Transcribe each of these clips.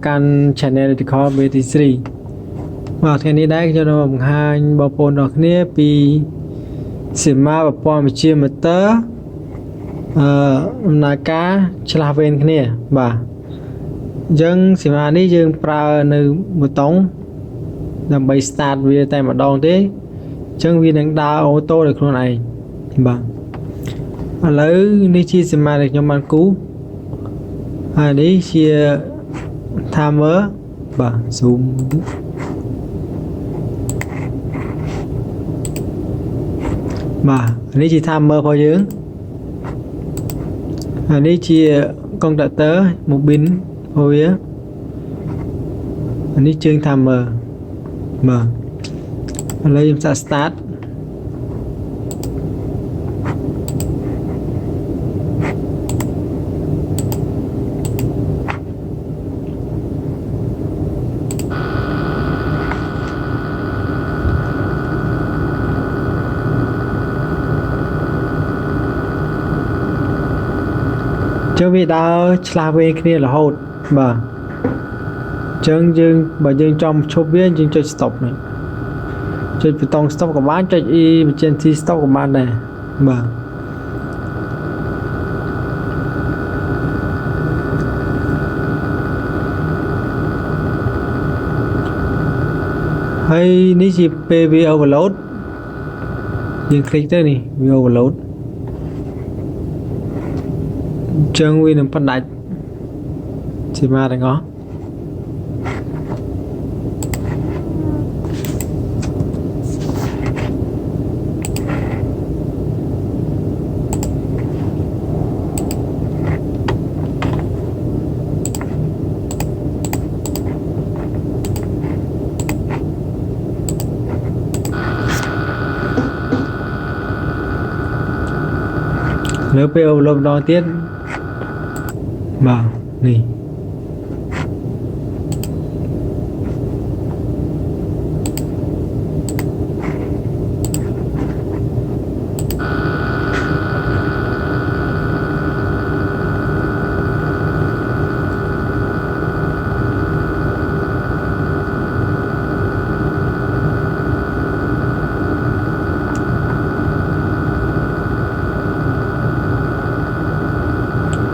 กัน Channel ที่เขา BST ว่าแค่นี้ได้จะนำหางบอปนออกเนี่ยปีสิมาแบบปอมเชียมเตอร์นาคาชลาเวนเนี่ยบ่ายังสิมานี่ยังปลาในมือตงนำไปสตาร์ทวีแต่มาดองเด้จังวีนังดาวออโต้เลยคนไหนบ่าแล้วนี่ชีสิมาเด็กยมันกูอันนี้เชียทามเมอร์บ่าซูมบ่าอันนี้ชีทามเมอร์พอยืงอันนี้ชีcông đại tớ một pin hồi á anh ấy chương tham m lấy chúng ta start cho vì đó là về kia là hột mà chân dương mà dương trong chốt biến dương chơi stop này chơi bị tông stop của bạn chơi y trên thi stop của bạn này mà hay ní chỉ PV overload dương click đây này overload chân quy nằm phân đại chỉ mà đây có nếu PO lộp đo tiết bảo nè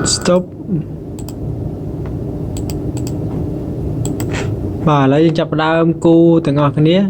stop bà lấy chập đau âm cu từ ngọt cái nĩa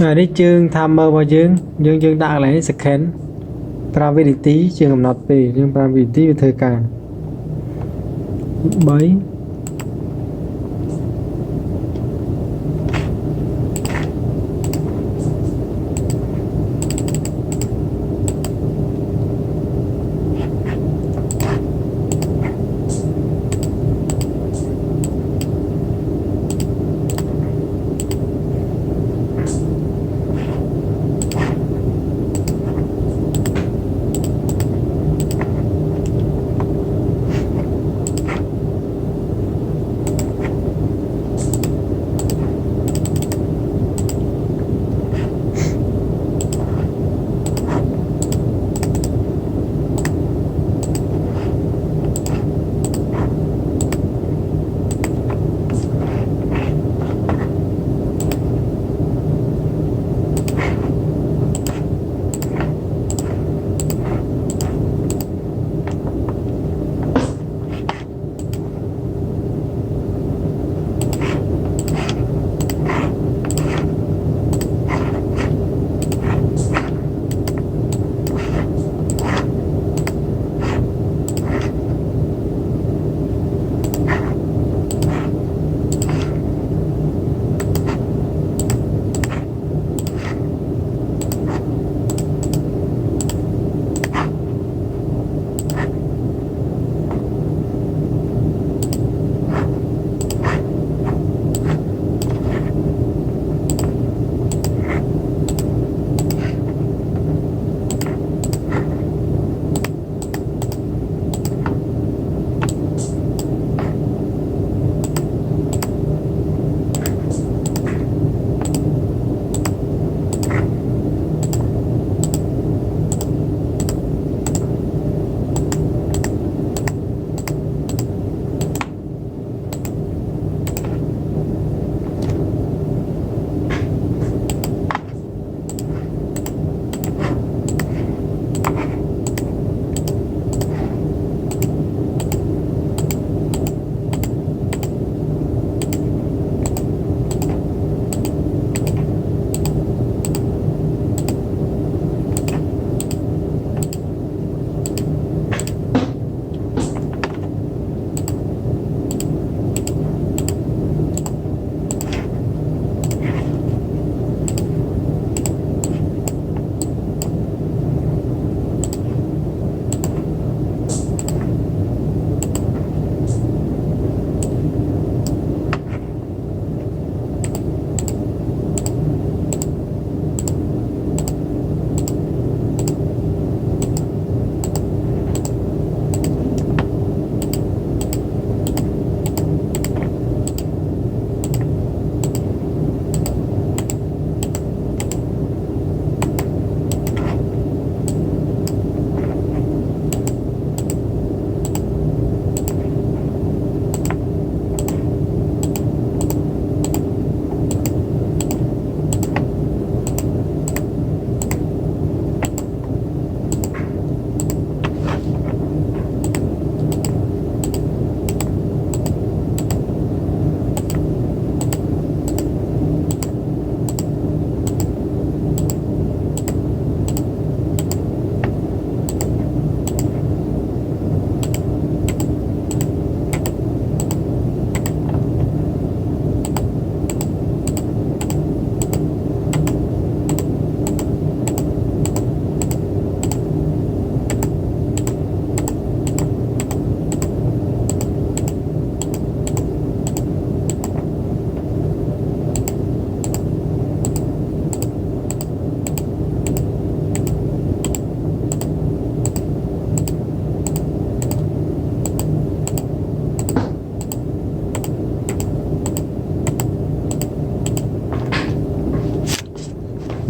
នេះជើងថាមើលរបស់យើងដាក់កន្លែង scan 5វិនាទីជាងកំណត់ពេលយើង5វិនាទីវាធ្វើការ3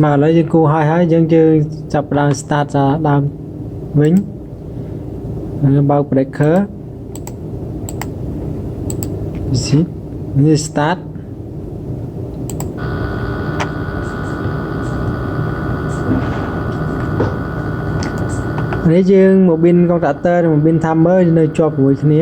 មកឥឡូវយើងគូហើយយើងចាប់ផ្ដើម start ដើមវិញហើយបើក breaker នេះ start នេះយើងមកប៊ីន contactor និងមកប៊ីន timer នៅជាប់ជាមួយគ្នា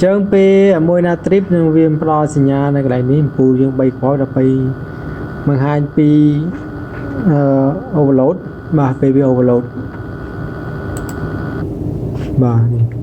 ចឹងពេលមួយណា trip នឹងវាផ្ដល់សញ្ញានៅកន្លែងនេះពូយើង3គ្រាប់ដល់ពេលបង្ហាញពីoverload បាទពេលវា overload បាទនេះ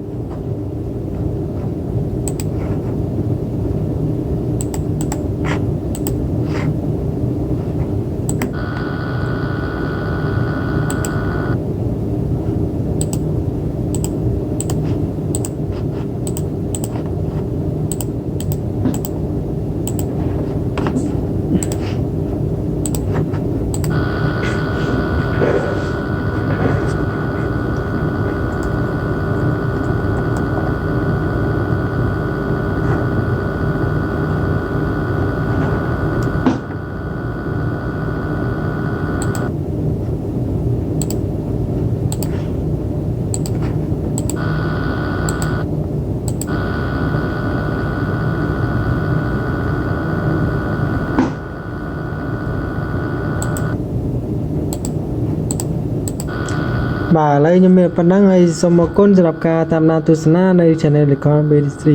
បាទឥឡូវខ្ញុំមានប៉ុណ្ណឹងហើយសូមអរគុណសម្រាប់ការតាមដានទស្សនានៅ Channel Recon BST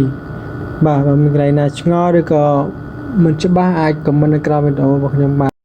បាទបើមានកន្លែងណាឆ្ងល់ឬក៏មិនច្បាស់អាច comment នៅក្រោមវីដេអូរបស់ខ្ញុំបាទ